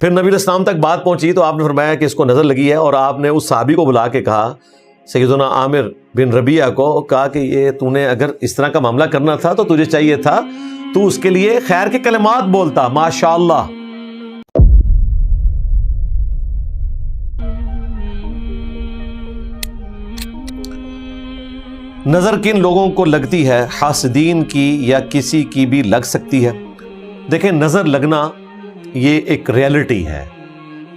پھر نبی علیہ السلام تک بات پہنچی تو آپ نے فرمایا کہ اس کو نظر لگی ہے، اور آپ نے اس صحابی کو بلا کے کہا، سیدنا عامر بن ربیعہ کو کہا کہ یہ تو نے اگر اس طرح کا معاملہ کرنا تھا تو تجھے چاہیے تھا تو اس کے لیے خیر کے کلمات بولتا، ماشاءاللہ۔ نظر کن لوگوں کو لگتی ہے؟ حاسدین کی یا کسی کی بھی لگ سکتی ہے۔ دیکھیں، نظر لگنا یہ ایک ریئلٹی ہے،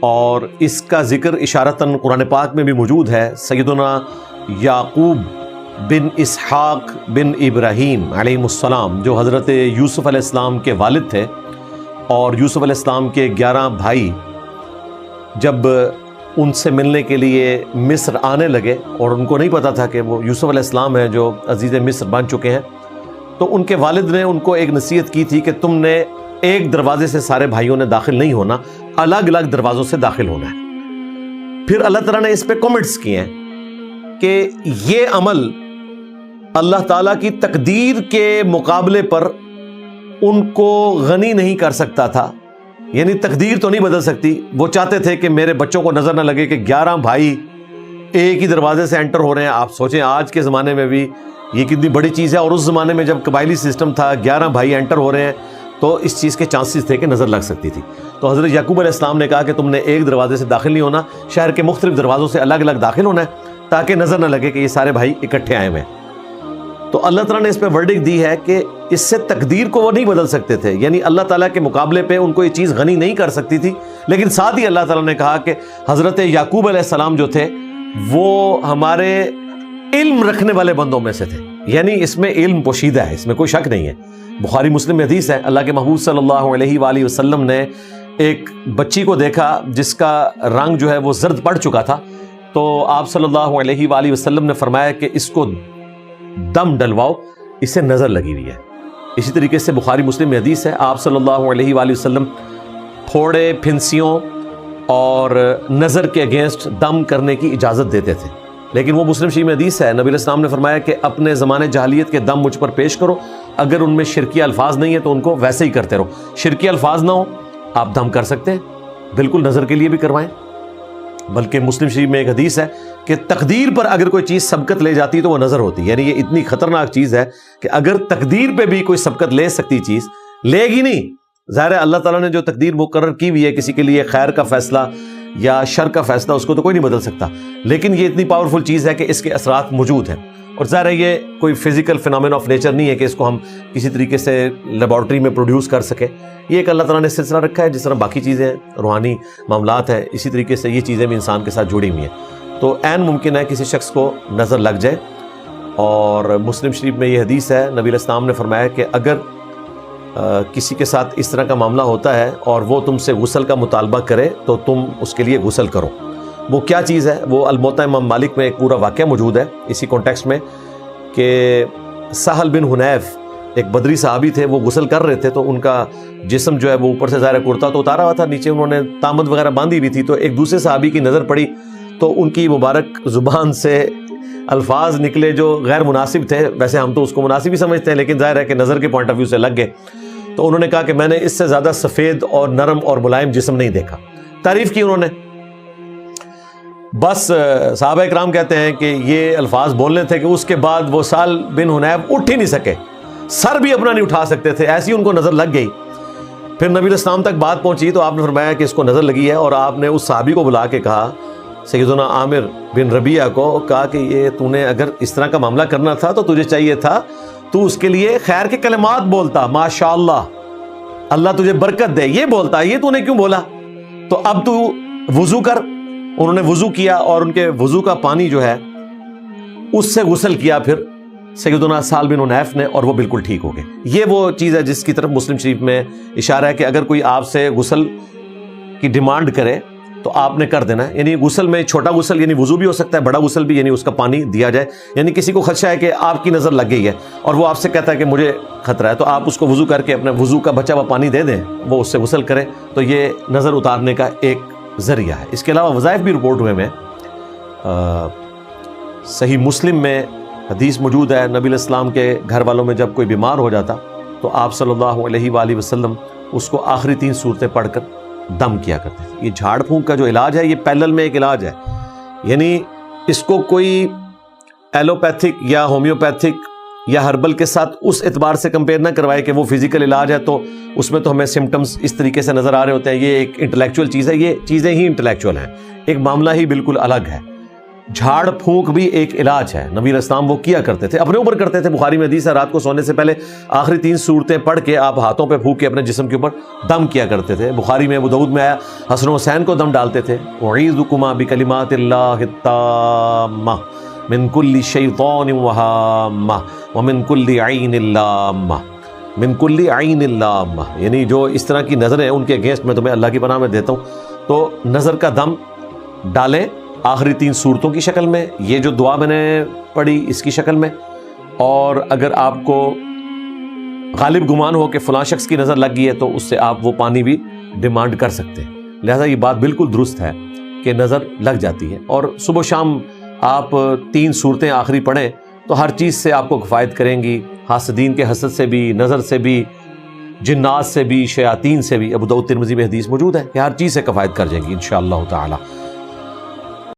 اور اس کا ذکر اشارتاً قرآن پاک میں بھی موجود ہے۔ سیدنا یعقوب بن اسحاق بن ابراہیم علیہ السلام، جو حضرت یوسف علیہ السلام کے والد تھے، اور یوسف علیہ السلام کے 11 بھائی جب ان سے ملنے کے لیے مصر آنے لگے، اور ان کو نہیں پتا تھا کہ وہ یوسف علیہ السلام ہیں جو عزیز مصر بن چکے ہیں، تو ان کے والد نے ان کو ایک نصیحت کی تھی کہ تم نے ایک دروازے سے سارے بھائیوں نے داخل نہیں ہونا، الگ الگ دروازوں سے داخل ہونا ہے۔ پھر اللہ تعالیٰ نے اس پہ کمنٹس کیے ہیں کہ یہ عمل اللہ تعالیٰ کی تقدیر کے مقابلے پر ان کو غنی نہیں کر سکتا تھا، یعنی تقدیر تو نہیں بدل سکتی۔ وہ چاہتے تھے کہ میرے بچوں کو نظر نہ لگے کہ 11 بھائی ایک ہی دروازے سے انٹر ہو رہے ہیں۔ آپ سوچیں آج کے زمانے میں بھی یہ کتنی بڑی چیز ہے، اور اس زمانے میں جب قبائلی سسٹم تھا، 11 بھائی انٹر ہو رہے ہیں، تو اس چیز کے چانسز تھے کہ نظر لگ سکتی تھی۔ تو حضرت یعقوب علیہ السلام نے کہا کہ تم نے ایک دروازے سے داخل نہیں ہونا، شہر کے مختلف دروازوں سے الگ الگ داخل ہونا ہے، تاکہ نظر نہ لگے کہ یہ سارے بھائی اکٹھے آئے ہوئے ہیں۔ تو اللہ تعالیٰ نے اس پہ ورڈک دی ہے کہ اس سے تقدیر کو وہ نہیں بدل سکتے تھے، یعنی اللہ تعالیٰ کے مقابلے پہ ان کو یہ چیز غنی نہیں کر سکتی تھی۔ لیکن ساتھ ہی اللہ تعالیٰ نے کہا کہ حضرت یعقوب علیہ السلام جو تھے وہ ہمارے علم رکھنے والے بندوں میں سے تھے، یعنی اس میں علم پوشیدہ ہے، اس میں کوئی شک نہیں ہے۔ بخاری مسلم میں حدیث ہے، اللہ کے محبوب صلی اللہ علیہ وآلہ وسلم نے ایک بچی کو دیکھا جس کا رنگ جو ہے وہ زرد پڑ چکا تھا، تو آپ صلی اللہ علیہ وآلہ وسلم نے فرمایا کہ اس کو دم ڈلواؤ، اسے نظر لگی ہوئی ہے۔ اسی طریقے سے بخاری مسلم میں حدیث ہے، آپ صلی اللہ علیہ وآلہ وسلم پھوڑے، پھنسیوں اور نظر کے اگینسٹ دم کرنے کی اجازت دیتے تھے۔ لیکن وہ مسلم شریف میں حدیث ہے، نبی علیہ السلام نے فرمایا کہ اپنے زمانے جاہلیت کے دم مجھ پر پیش کرو، اگر ان میں شرکی الفاظ نہیں ہے تو ان کو ویسے ہی کرتے رہو۔ شرکی الفاظ نہ ہو آپ دم کر سکتے ہیں، بالکل نظر کے لیے بھی کروائیں۔ بلکہ مسلم شریف میں ایک حدیث ہے کہ تقدیر پر اگر کوئی چیز سبقت لے جاتی تو وہ نظر ہوتی، یعنی یہ اتنی خطرناک چیز ہے کہ اگر تقدیر پہ بھی کوئی سبقت لے سکتی چیز لے گی نہیں۔ ظاہر ہے اللہ تعالیٰ نے جو تقدیر مقرر کی ہوئی ہے کسی کے لیے خیر کا فیصلہ یا شر کا فیصلہ، اس کو تو کوئی نہیں بدل سکتا، لیکن یہ اتنی پاورفل چیز ہے کہ اس کے اثرات موجود ہیں۔ اور ظاہر ہے یہ کوئی فزیکل فینومین آف نیچر نہیں ہے کہ اس کو ہم کسی طریقے سے لیبارٹری میں پروڈیوس کر سکیں، یہ ایک اللہ تعالیٰ نے سلسلہ رکھا ہے، جس طرح باقی چیزیں روحانی معاملات ہیں اسی طریقے سے یہ چیزیں بھی انسان کے ساتھ جڑی ہوئی ہیں۔ تو عین ممکن ہے کسی شخص کو نظر لگ جائے۔ اور مسلم شریف میں یہ حدیث ہے، نبی علیہ السلام نے فرمایا کہ اگر کسی کے ساتھ اس طرح کا معاملہ ہوتا ہے اور وہ تم سے غسل کا مطالبہ کرے تو تم اس کے لیے غسل کرو۔ وہ کیا چیز ہے؟ وہ الموطا امام مالک میں ایک پورا واقعہ موجود ہے اسی کانٹیکسٹ میں، کہ سہل بن حنیف ایک بدری صحابی تھے، وہ غسل کر رہے تھے تو ان کا جسم جو ہے وہ اوپر سے ظاہر کرتا تو اتارا ہوا تھا، نیچے انہوں نے تامد وغیرہ باندھی ہوئی تھی، تو ایک دوسرے صحابی کی نظر پڑی تو ان کی مبارک زبان سے الفاظ نکلے جو غیر مناسب تھے۔ ویسے ہم تو اس کو مناسب ہی سمجھتے ہیں، لیکن ظاہر ہے کہ نظر کے پوائنٹ آف ویو سے لگ گئے۔ تو انہوں نے کہا کہ میں نے اس سے زیادہ سفید اور نرم اور ملائم جسم نہیں دیکھا، تعریف کی انہوں نے۔ بس صحابہ اکرام کہتے ہیں کہ یہ الفاظ بولنے تھے کہ اس کے بعد وہ سہل بن حنیف اٹھ ہی نہیں سکے، سر بھی اپنا نہیں اٹھا سکتے تھے، ایسی ان کو نظر لگ گئی۔ پھر نبی علیہ السلام تک بات پہنچی تو آپ نے فرمایا کہ اس کو نظر لگی ہے، اور آپ نے اس صحابی کو بلا کے کہا، سیدنا عامر بن ربیعہ کو کہا کہ یہ تو نے اگر اس طرح کا معاملہ کرنا تھا تو تجھے چاہیے تھا تو اس کے لیے خیر کے کلمات بولتا، ماشاءاللہ، اللہ تجھے برکت دے، یہ بولتا، یہ تو نے کیوں بولا؟ تو اب تو وضو کر۔ انہوں نے وضو کیا اور ان کے وضو کا پانی جو ہے اس سے غسل کیا پھر سیدنا سہل بن حنیف نے، اور وہ بالکل ٹھیک ہو گئے۔ یہ وہ چیز ہے جس کی طرف مسلم شریف میں اشارہ ہے کہ اگر کوئی آپ سے غسل کی ڈیمانڈ کرے تو آپ نے کر دینا ہے، یعنی غسل میں چھوٹا غسل یعنی وضو بھی ہو سکتا ہے، بڑا غسل بھی یعنی اس کا پانی دیا جائے، یعنی کسی کو خدشہ ہے کہ آپ کی نظر لگ گئی ہے اور وہ آپ سے کہتا ہے کہ مجھے خطرہ ہے، تو آپ اس کو وضو کر کے اپنے وضو کا بچا ہوا پانی دے دیں، وہ اس سے غسل کرے، تو یہ نظر اتارنے کا ایک ذریعہ ہے۔ اس کے علاوہ وظائف بھی رپورٹ ہوئے میں صحیح مسلم میں حدیث موجود ہے، نبی علیہ السلام کے گھر والوں میں جب کوئی بیمار ہو جاتا تو آپ صلی اللہ علیہ وآلہ وسلم اس کو آخری 3 سورتیں پڑھ کر دم کیا کرتے تھے۔ یہ جھاڑ پھونک کا جو علاج ہے یہ پیرلل میں ایک علاج ہے، یعنی اس کو کوئی ایلوپیتھک یا ہومیوپیتھک یا ہربل کے ساتھ اس اعتبار سے کمپیئر نہ کروائے کہ وہ فزیکل علاج ہے تو اس میں تو ہمیں سمٹمز اس طریقے سے نظر آ رہے ہوتے ہیں، یہ ایک انٹلیکچوئل چیز ہے، یہ چیزیں ہی انٹلیکچوئل ہیں، ایک معاملہ ہی بالکل الگ ہے۔ جھاڑ پھونک بھی ایک علاج ہے، نبی اسلام وہ کیا کرتے تھے، اپنے اوپر کرتے تھے۔ بخاری میں حدیث ہے رات کو سونے سے پہلے آخری 3 سورتیں پڑھ کے آپ ہاتھوں پہ پھونک کے اپنے جسم کے اوپر دم کیا کرتے تھے۔ بخاری میں ابو داؤد میں آیا حسن و حسین کو دم ڈالتے تھے، اعیذکما بکلمات اللہ التامہ من کل شیطان وہامہ ومن کل عین لامہ، من کل عین لامہ، یعنی جو اس طرح کی نظریں ان کے اگینسٹ میں تمہیں اللہ کی پناہ میں دیتا ہوں۔ تو نظر کا دم ڈالیں آخری 3 سورتوں کی شکل میں، یہ جو دعا میں نے پڑھی اس کی شکل میں، اور اگر آپ کو غالب گمان ہو کہ فلاں شخص کی نظر لگ گئی ہے تو اس سے آپ وہ پانی بھی ڈیمانڈ کر سکتے ہیں۔ لہٰذا یہ بات بالکل درست ہے کہ نظر لگ جاتی ہے، اور صبح و شام آپ 3 سورتیں آخری پڑھیں تو ہر چیز سے آپ کو کفایت کریں گی، حاسدین کے حسد سے بھی، نظر سے بھی، جنات سے بھی، شیاطین سے بھی۔ ابو داؤد ترمذی میں حدیث موجود ہے کہ ہر چیز سے کفایت کر جائیں گی انشاءاللہ تعالی۔